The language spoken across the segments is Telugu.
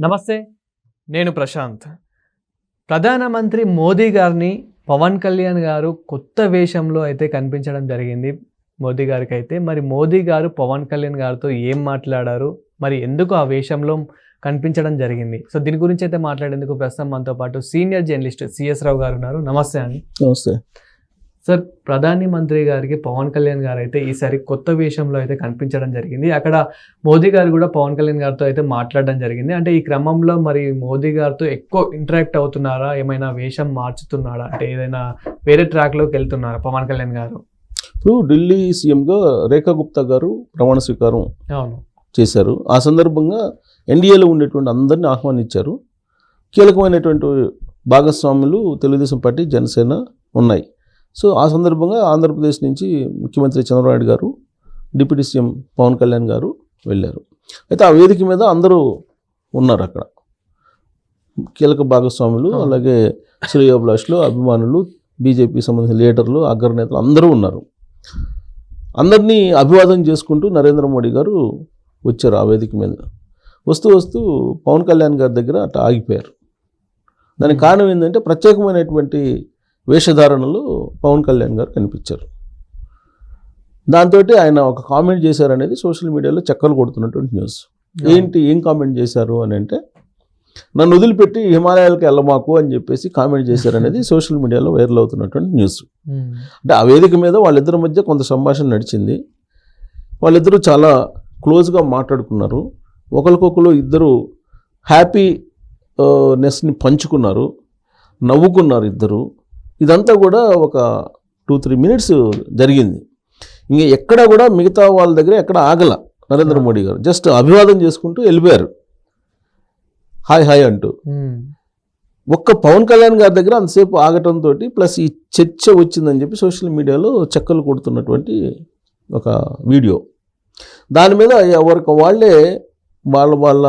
నమస్తే, నేను ప్రశాంత్. ప్రధానమంత్రి మోదీ గారిని పవన్ కళ్యాణ్ గారు కొత్త వేషంలో అయితే కనిపించడం జరిగింది. మోదీ గారికి అయితే మరి మోదీ గారు పవన్ కళ్యాణ్ గారితో ఏం మాట్లాడారు, మరి ఎందుకు ఆ వేషంలో కనిపించడం జరిగింది? సో దీని గురించి అయితే మాట్లాడేందుకు ప్రస్తుతం మనతో పాటు సీనియర్ జర్నలిస్ట్ సిఎస్ రావు గారు ఉన్నారు. నమస్తే అండి. నమస్తే సార్, ప్రధాని మంత్రి గారికి పవన్ కళ్యాణ్ గారు అయితే ఈసారి కొత్త వేషంలో అయితే కనిపించడం జరిగింది. అక్కడ మోదీ గారు కూడా పవన్ కళ్యాణ్ గారితో అయితే మాట్లాడడం జరిగింది. అంటే ఈ క్రమంలో మరి మోదీ గారితో ఎక్కువ ఇంటరాక్ట్ అవుతున్నారా, ఏమైనా వేషం మార్చుతున్నారా, అంటే ఏదైనా వేరే ట్రాక్లోకి వెళ్తున్నారా పవన్ కళ్యాణ్ గారు? ఇప్పుడు ఢిల్లీ సీఎంగా రేఖా గుప్తా గారు ప్రమాణ స్వీకారం చేశారు. ఆ సందర్భంగా ఎన్డీఏలో ఉండేటువంటి అందరినీ ఆహ్వానించారు. కీలకమైనటువంటి భాగస్వాములు తెలుగుదేశం పార్టీ, జనసేన ఉన్నాయి. సో ఆ సందర్భంగా ఆంధ్రప్రదేశ్ నుంచి ముఖ్యమంత్రి చంద్రబాబు నాయుడు గారు, డిప్యూటీ సీఎం పవన్ కళ్యాణ్ గారు వెళ్ళారు. అయితే ఆ వేదిక మీద అందరూ ఉన్నారు. అక్కడ కీలక భాగస్వాములు, అలాగే శ్రేయోభిలాషులు, అభిమానులు, బీజేపీకి సంబంధించిన లీడర్లు, అగ్రనేతలు అందరూ ఉన్నారు. అందరినీ అభివాదం చేసుకుంటూ నరేంద్ర మోడీ గారు వచ్చారు. ఆ వేదిక మీద వస్తూ పవన్ కళ్యాణ్ గారి దగ్గర అట్లా ఆగిపోయారు. దానికి కారణం ఏంటంటే ప్రత్యేకమైనటువంటి వేషధారణలో పవన్ కళ్యాణ్ గారు కనిపించారు. దాంతో ఆయన ఒక కామెంట్ చేశారనేది సోషల్ మీడియాలో చక్కర్లు కొడుతున్నటువంటి న్యూస్. ఏం కామెంట్ చేశారు అని అంటే, నన్ను వదిలిపెట్టి హిమాలయాలకు వెళ్ళమాకు అని చెప్పేసి కామెంట్ చేశారనేది సోషల్ మీడియాలో వైరల్ అవుతున్నటువంటి న్యూస్. అంటే ఆ వేదిక మీద వాళ్ళిద్దరి మధ్య కొంత సంభాషణ నడిచింది. వాళ్ళిద్దరూ చాలా క్లోజ్గా మాట్లాడుకున్నారు. ఒకరికొకరు ఇద్దరు హ్యాపీ నెస్ని పంచుకున్నారు, నవ్వుకున్నారు ఇద్దరు. ఇదంతా కూడా ఒక 2-3 minutes జరిగింది. ఇంకా ఎక్కడ కూడా మిగతా వాళ్ళ దగ్గర ఎక్కడ ఆగల నరేంద్ర మోడీ గారు. జస్ట్ అభివాదం చేసుకుంటూ వెళ్ళిపోయారు, హాయ్ అంటూ. ఒక్క పవన్ కళ్యాణ్ గారి దగ్గర అంతసేపు ఆగటంతో ప్లస్ ఈ చర్చ వచ్చిందని చెప్పి సోషల్ మీడియాలో చెక్కలు కొడుతున్నటువంటి ఒక వీడియో. దాని మీద ఎవరికి వాళ్ళే వాళ్ళ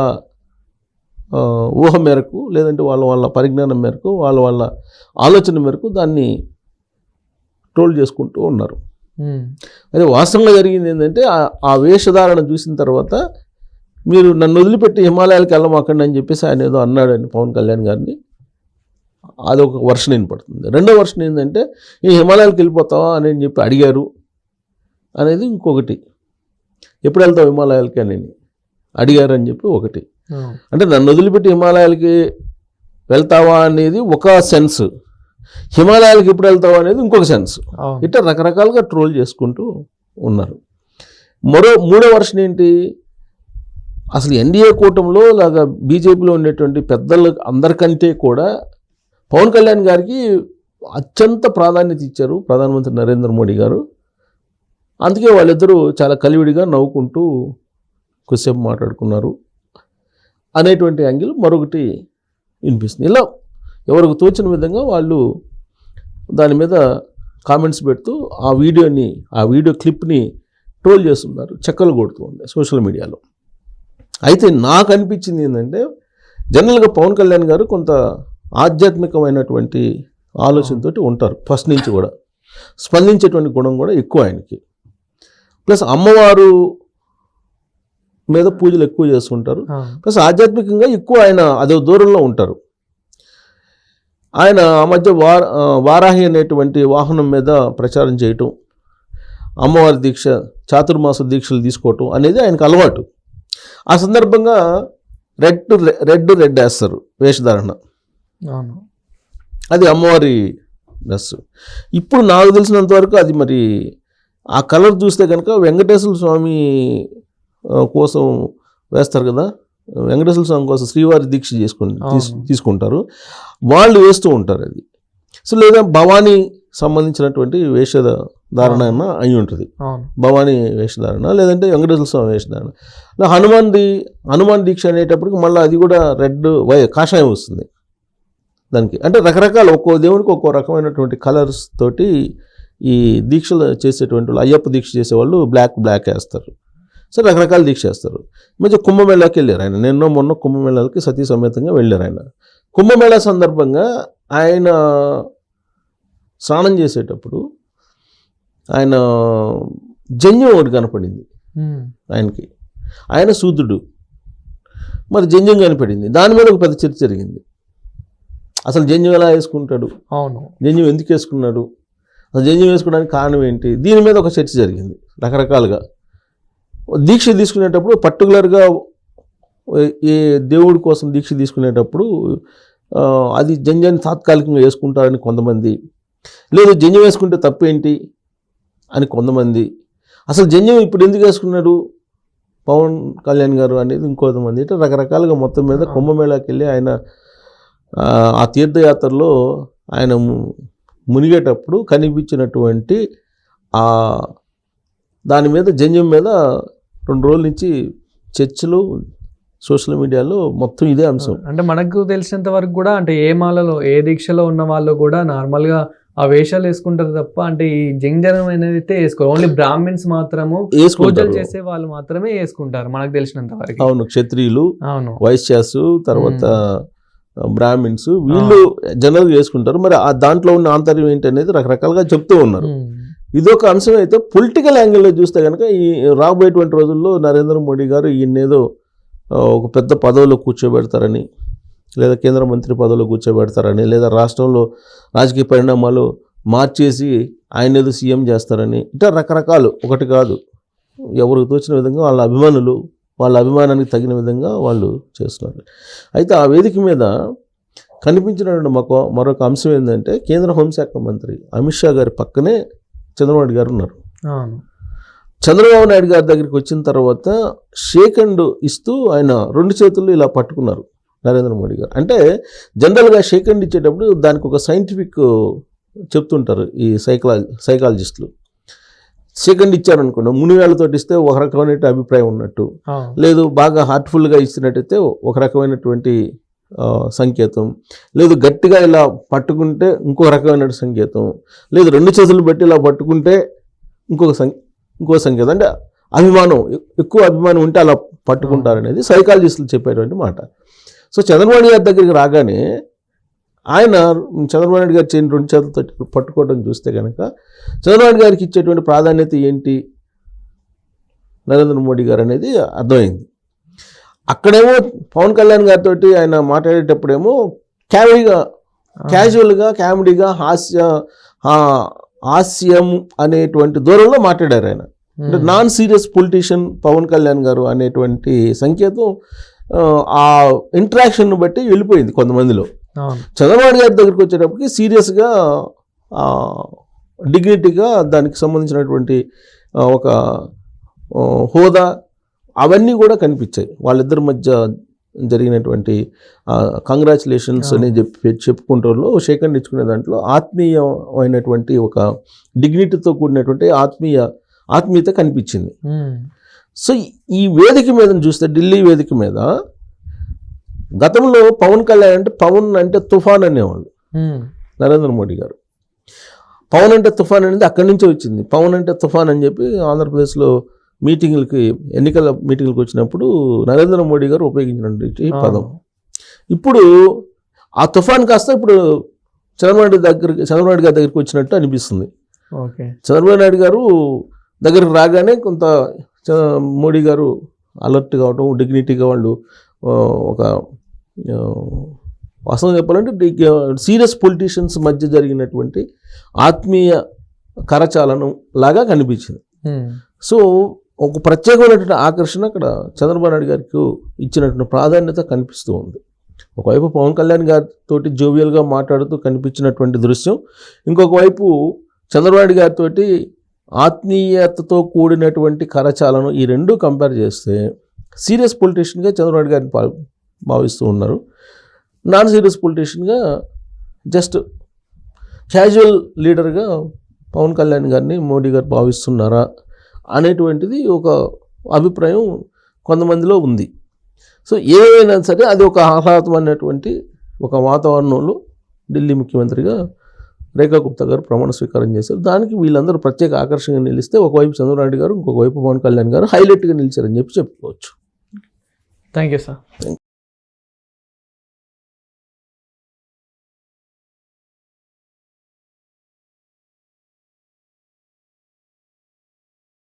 ఊహ మేరకు, లేదంటే వాళ్ళ పరిజ్ఞానం మేరకు, వాళ్ళ ఆలోచన మేరకు దాన్ని ట్రోల్ చేసుకుంటూ ఉన్నారు. అదే వాస్తవంగా జరిగింది ఏంటంటే, ఆ వేషధారణ చూసిన తర్వాత మీరు నన్ను వదిలిపెట్టి హిమాలయాలకు వెళ్ళమాకండి అని చెప్పేసి ఆయన ఏదో అన్నాడని పవన్ కళ్యాణ్ గారిని. అదొక వర్షన్ వినపడుతుంది. రెండో వర్షన్ ఏంటంటే, ఈ హిమాలయాలకు వెళ్ళిపోతావా అని చెప్పి అడిగారు అనేది ఇంకొకటి. ఎప్పుడు వెళ్తావు హిమాలయాలకి అని అడిగారు అని చెప్పి ఒకటి. అంటే నన్ను వదిలిపెట్టి హిమాలయాలకి వెళ్తావా అనేది ఒక సెన్స్, హిమాలయాలకి ఎప్పుడు వెళ్తావా అనేది ఇంకొక సెన్స్. ఇట్లా రకరకాలుగా ట్రోల్ చేసుకుంటూ ఉన్నారు. మూడో వర్షన్ ఏంటి, అసలు ఎన్డీఏ కూటమిలో లాగా బీజేపీలో ఉండేటువంటి పెద్దలు అందరికంటే కూడా పవన్ కళ్యాణ్ గారికి అత్యంత ప్రాధాన్యత ఇచ్చారు ప్రధానమంత్రి నరేంద్ర మోడీ గారు. అందుకే వాళ్ళిద్దరూ చాలా కలివిడిగా నవ్వుకుంటూ కొద్దిసేపు మాట్లాడుకున్నారు అనేటువంటి యాంగిల్ మరొకటి వినిపిస్తుంది. ఇలా ఎవరికి తోచిన విధంగా వాళ్ళు దాని మీద కామెంట్స్ పెడుతూ ఆ వీడియో క్లిప్ని ట్రోల్ చేస్తున్నారు, చెక్కలు కొడుతూ ఉంది సోషల్ మీడియాలో. అయితే నాకు అనిపించింది ఏంటంటే, జనరల్గా పవన్ కళ్యాణ్ గారు కొంత ఆధ్యాత్మికమైనటువంటి ఆలోచనతోటి ఉంటారు. ఫస్ట్ నుంచి కూడా స్పందించేటువంటి గుణం కూడా ఎక్కువ ఆయనకి. ప్లస్ అమ్మవారు మీద పూజలు ఎక్కువ చేస్తుంటారు. ప్లస్ ఆధ్యాత్మికంగా ఎక్కువ ఆయన అదే దూరంలో ఉంటారు. ఆయన ఆ మధ్య వారాహి అనేటువంటి వాహనం మీద ప్రచారం చేయటం, అమ్మవారి దీక్ష, చాతుర్మాస దీక్షలు తీసుకోవటం అనేది ఆయనకు అలవాటు. ఆ సందర్భంగా రెడ్ వేస్తారు వేషధారణ, అది అమ్మవారి డ్రెస్. ఇప్పుడు నాకు తెలిసినంత వరకు అది మరి ఆ కలర్ చూస్తే కనుక వెంకటేశ్వర స్వామి కోసం వేస్తారు కదా, వెంకటేశ్వర స్వామి కోసం శ్రీవారి దీక్ష తీసుకుంటారు, వాళ్ళు వేస్తూ ఉంటారు అది. సో లేదా భవానీ సంబంధించినటువంటి వేషధారణ అయి ఉంటుంది, భవానీ వేషధారణ, లేదంటే వెంకటేశ్వర స్వామి వేషధారణ. హనుమాన్ దీక్ష అనేటప్పటికి మళ్ళీ అది కూడా కాషాయం వస్తుంది దానికి. అంటే రకరకాల ఒక్కో దేవునికి ఒక్కో రకమైనటువంటి కలర్స్ తోటి ఈ దీక్షలు చేసేటువంటి వాళ్ళు, అయ్యప్ప దీక్ష చేసేవాళ్ళు బ్లాక్ వేస్తారు. సో రకరకాల దీక్ష చేస్తారు. మంచి కుంభమేళాకి వెళ్ళారు ఆయన. మొన్న కుంభమేళాలకి సతీ సమేతంగా వెళ్ళారు ఆయన. కుంభమేళా సందర్భంగా ఆయన స్నానం చేసేటప్పుడు ఆయన జన్యం ఒకటి కనపడింది ఆయనకి. ఆయన శూద్రుడు. మరి జంజం కనిపడింది. దాని మీద ఒక పెద్ద చర్చ జరిగింది. అసలు జంజం ఎలా వేసుకుంటాడు, అవును, జంజం ఎందుకు వేసుకున్నాడు, అసలు జంజం వేసుకోవడానికి కారణం ఏంటి, దీని మీద ఒక చర్చ జరిగింది రకరకాలుగా. దీక్ష తీసుకునేటప్పుడు పర్టికులర్గా ఏ దేవుడి కోసం దీక్ష తీసుకునేటప్పుడు అది జంజాన్ని తాత్కాలికంగా వేసుకుంటారని కొంతమంది, లేదు జంజం వేసుకుంటే తప్పేంటి అని కొంతమంది, అసలు జంజం ఇప్పుడు ఎందుకు వేసుకున్నాడు పవన్ కళ్యాణ్ గారు అనేది ఇంకొంతమంది. అంటే రకరకాలుగా మొత్తం మీద కుంభమేళాకి వెళ్ళి ఆయన ఆ తీర్థయాత్రలో ఆయన మునిగేటప్పుడు కనిపించినటువంటి దాని మీద జంజం మీద 2 రోజుల నుంచి చర్చలు సోషల్ మీడియాలో మొత్తం ఇదే అంశం. అంటే మనకు తెలిసినంత వరకు కూడా అంటే ఏ మాలలో ఏ దీక్షలో ఉన్న వాళ్ళు కూడా నార్మల్గా ఆ వేషాలు వేసుకుంటారు తప్ప అంటే ఈ జంజనం అనేది అయితే వేసుకోరు. ఓన్లీ బ్రాహ్మిన్స్ మాత్రము పూజలు చేసే వాళ్ళు మాత్రమే వేసుకుంటారు మనకు తెలిసినంత వరకు. అవును, క్షత్రియులు, అవును, వైశ్యాస్, తర్వాత బ్రాహ్మిన్స్ వీళ్ళు జనరల్గా వేసుకుంటారు. మరి ఆ దాంట్లో ఉన్న ఆంతర్యం ఏంటి అనేది రకరకాలుగా చెప్తూ ఉన్నారు. ఇదొక అంశం అయితే పొలిటికల్ యాంగిల్లో చూస్తే కనుక ఈ రాబోయేటువంటి రోజుల్లో నరేంద్ర మోడీ గారు ఈయనేదో ఒక పెద్ద పదవిలో కూర్చోబెడతారని, లేదా కేంద్ర మంత్రి పదవిలో కూర్చోబెడతారని, లేదా రాష్ట్రంలో రాజకీయ పరిణామాలు మార్చేసి ఆయన ఏదో సీఎం చేస్తారని, ఇట్లా రకరకాలు, ఒకటి కాదు, ఎవరికి తోచిన విధంగా వాళ్ళ అభిమానులు వాళ్ళ అభిమానానికి తగిన విధంగా వాళ్ళు చేస్తున్నారు. అయితే ఆ వేదిక మీద కనిపించిన మరొక అంశం ఏంటంటే కేంద్ర హోంశాఖ మంత్రి అమిత్ షా గారి పక్కనే చంద్రబాబు నాయుడు గారు ఉన్నారు. చంద్రబాబు నాయుడు గారి దగ్గరికి వచ్చిన తర్వాత షేక్ హ్యాండ్ ఇస్తూ ఆయన 2 చేతుల్లో ఇలా పట్టుకున్నారు నరేంద్ర మోడీ గారు. అంటే జనరల్గా షేక్ హ్యాండ్ ఇచ్చేటప్పుడు దానికి ఒక సైంటిఫిక్ చెప్తుంటారు ఈ సైకాలజిస్టులు. షేక్ హ్యాండ్ ఇచ్చారనుకోండి, మునివేళ్లతో ఇస్తే ఒక రకమైన అభిప్రాయం ఉన్నట్టు, లేదు బాగా హార్ట్ఫుల్గా ఇచ్చినట్టయితే ఒక రకమైనటువంటి సంకేతం, లేదు గట్టిగా ఇలా పట్టుకుంటే ఇంకో రకమైన సంకేతం, లేదు 2 చేతులు పెట్టి ఇలా పట్టుకుంటే ఇంకో సంకేతం. అంటే అభిమానం, ఎక్కువ అభిమానం ఉంటే అలా పట్టుకుంటారనేది సైకాలజిస్టులు చెప్పేటువంటి మాట. సో చంద్రబాబు నాయుడు గారి దగ్గరికి రాగానే ఆయన చంద్రబాబు నాయుడు గారు చేయని 2 చేతులతో పట్టుకోవడం చూస్తే కనుక చంద్రబాబు నాయుడు గారికి ఇచ్చేటువంటి ప్రాధాన్యత ఏంటి నరేంద్ర మోడీ గారు అనేది అర్థమైంది. అక్కడేమో పవన్ కళ్యాణ్ గారితో ఆయన మాట్లాడేటప్పుడేమో క్యాజువల్గా కామెడీగా హాస్యం అనేటువంటి దూరంలో మాట్లాడారు ఆయన. అంటే non serious politician Pawan Kalyan garu అనేటువంటి సంకేతం ఆ ఇంటరాక్షన్ బట్టి వెళ్ళిపోయింది కొంతమందిలో. చంద్రబాబు గారి దగ్గరికి వచ్చేటప్పటికి సీరియస్గా డిగ్నిటీగా దానికి సంబంధించినటువంటి ఒక హోదా అవన్నీ కూడా కనిపించాయి. వాళ్ళిద్దరి మధ్య జరిగినటువంటి కంగ్రాచులేషన్స్ అని చెప్పుకుంటారు, షేక్ హ్యాండ్ ఇచ్చుకునే దాంట్లో ఆత్మీయమైనటువంటి ఒక డిగ్నిటీతో కూడినటువంటి ఆత్మీయత కనిపించింది. సో ఈ వేదిక మీద చూస్తే ఢిల్లీ వేదిక మీద గతంలో పవన్ కళ్యాణ్ పవన్ అంటే తుఫాన్ అనేవాళ్ళు నరేంద్ర మోడీ గారు. పవన్ అంటే తుఫాన్ అనేది అక్కడి నుంచే వచ్చింది. పవన్ అంటే తుఫాన్ అని చెప్పి ఆంధ్రప్రదేశ్లో ఎన్నికల మీటింగ్లకు వచ్చినప్పుడు నరేంద్ర మోడీ గారు ఉపయోగించినటువంటి పదం. ఇప్పుడు ఆ తుఫాన్ కాస్త ఇప్పుడు చంద్రబాబు నాయుడు గారి దగ్గరికి వచ్చినట్టు అనిపిస్తుంది. చంద్రబాబు నాయుడు గారు దగ్గరికి రాగానే కొంత మోడీ గారు అలర్ట్ కావటం, డిగ్నిటీగా వాళ్ళు ఒక వాస్తవం చెప్పాలంటే సీరియస్ పొలిటీషియన్స్ మధ్య జరిగినటువంటి ఆత్మీయ కరచాలనం లాగా కనిపించింది. సో ఒక ప్రత్యేకమైనటువంటి ఆకర్షణ అక్కడ చంద్రబాబు నాయుడు గారికి ఇచ్చినటువంటి ప్రాధాన్యత కనిపిస్తూ ఉంది. ఒకవైపు పవన్ కళ్యాణ్ గారితో జోవియల్గా మాట్లాడుతూ కనిపించినటువంటి దృశ్యం, ఇంకొక వైపు చంద్రబాబు నాయుడు గారితో ఆత్మీయతతో కూడినటువంటి కరచాలను, ఈ రెండు కంపేర్ చేస్తే సీరియస్ పొలిటీషియన్గా చంద్రబాబు నాయుడు గారిని భావిస్తూ ఉన్నారు. నాన్ సీరియస్ పొలిటీషియన్గా జస్ట్ క్యాజువల్ లీడర్గా పవన్ కళ్యాణ్ గారిని మోడీ గారు భావిస్తున్నారా అనేటువంటిది ఒక అభిప్రాయం కొంతమందిలో ఉంది. సో ఏదైనా సరే అది ఒక ఆహ్లాదమైనటువంటి ఒక వాతావరణంలో ఢిల్లీ ముఖ్యమంత్రిగా రేఖా గుప్తా గారు ప్రమాణ స్వీకారం చేశారు. దానికి వీళ్ళందరూ ప్రత్యేక ఆకర్షణగా నిలిస్తే ఒకవైపు చంద్రబాబు నాయుడు గారు, ఇంకొక వైపు పవన్ కళ్యాణ్ గారు హైలైట్గా నిలిచారని చెప్పుకోవచ్చు. Thank you sir.